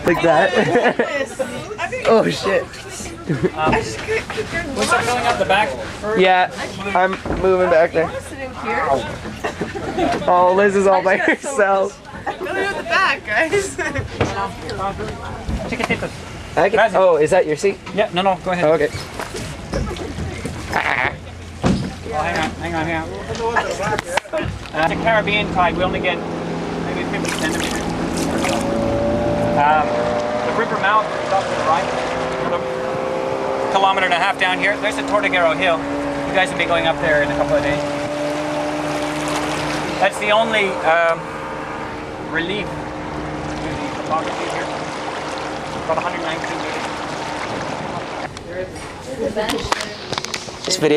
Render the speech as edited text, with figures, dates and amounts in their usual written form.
Like that. Oh shit. What's that filling out the back? Yeah, I'm moving back there. Oh, Liz is all by herself. Filling out the back, guys. Chiquititos. Oh, is that your seat? Yeah, no, go ahead. Oh, okay. Oh, hang on. The Caribbean tide, we only get maybe 50 centimeters. The river mouth is off to the right. Kilometer and a half down here. There's the Tortuguero Hill. You guys will be going up there in a couple of days. That's the only relief to the topography here. About 119 meters. This video